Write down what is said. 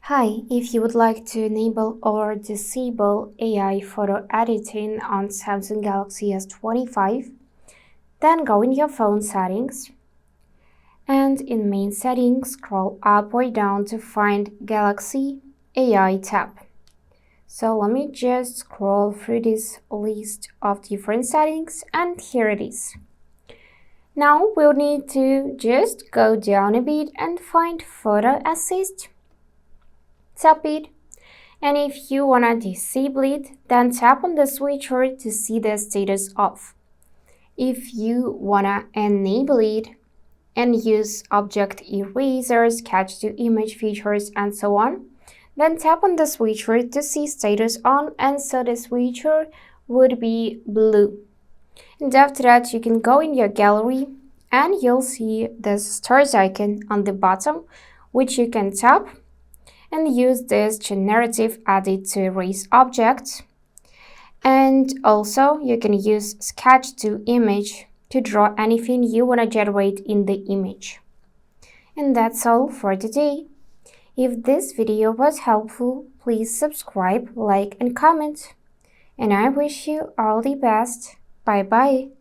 Hi, if you would like to enable or disable AI photo editing on Samsung Galaxy S25, then go in your phone settings and in main settings scroll up or down to find Galaxy AI tab. So let me just scroll through this list of different settings and here it is. Now we'll need to just go down a bit and find Photo Assist. Tap it, and if you wanna disable it, then tap on the switcher to see the status off. If you wanna enable it and use object eraser, sketch to image features, and so on, then tap on the switcher to see status on, and so the switcher would be blue. And after that, you can go in your gallery and you'll see the stars icon on the bottom, which you can tap and use this generative edit to erase objects. And also you can use sketch to image to draw anything you want to generate in the image. And that's all for today. If this video was helpful, please subscribe, like, and comment. And I wish you all the best. Bye bye.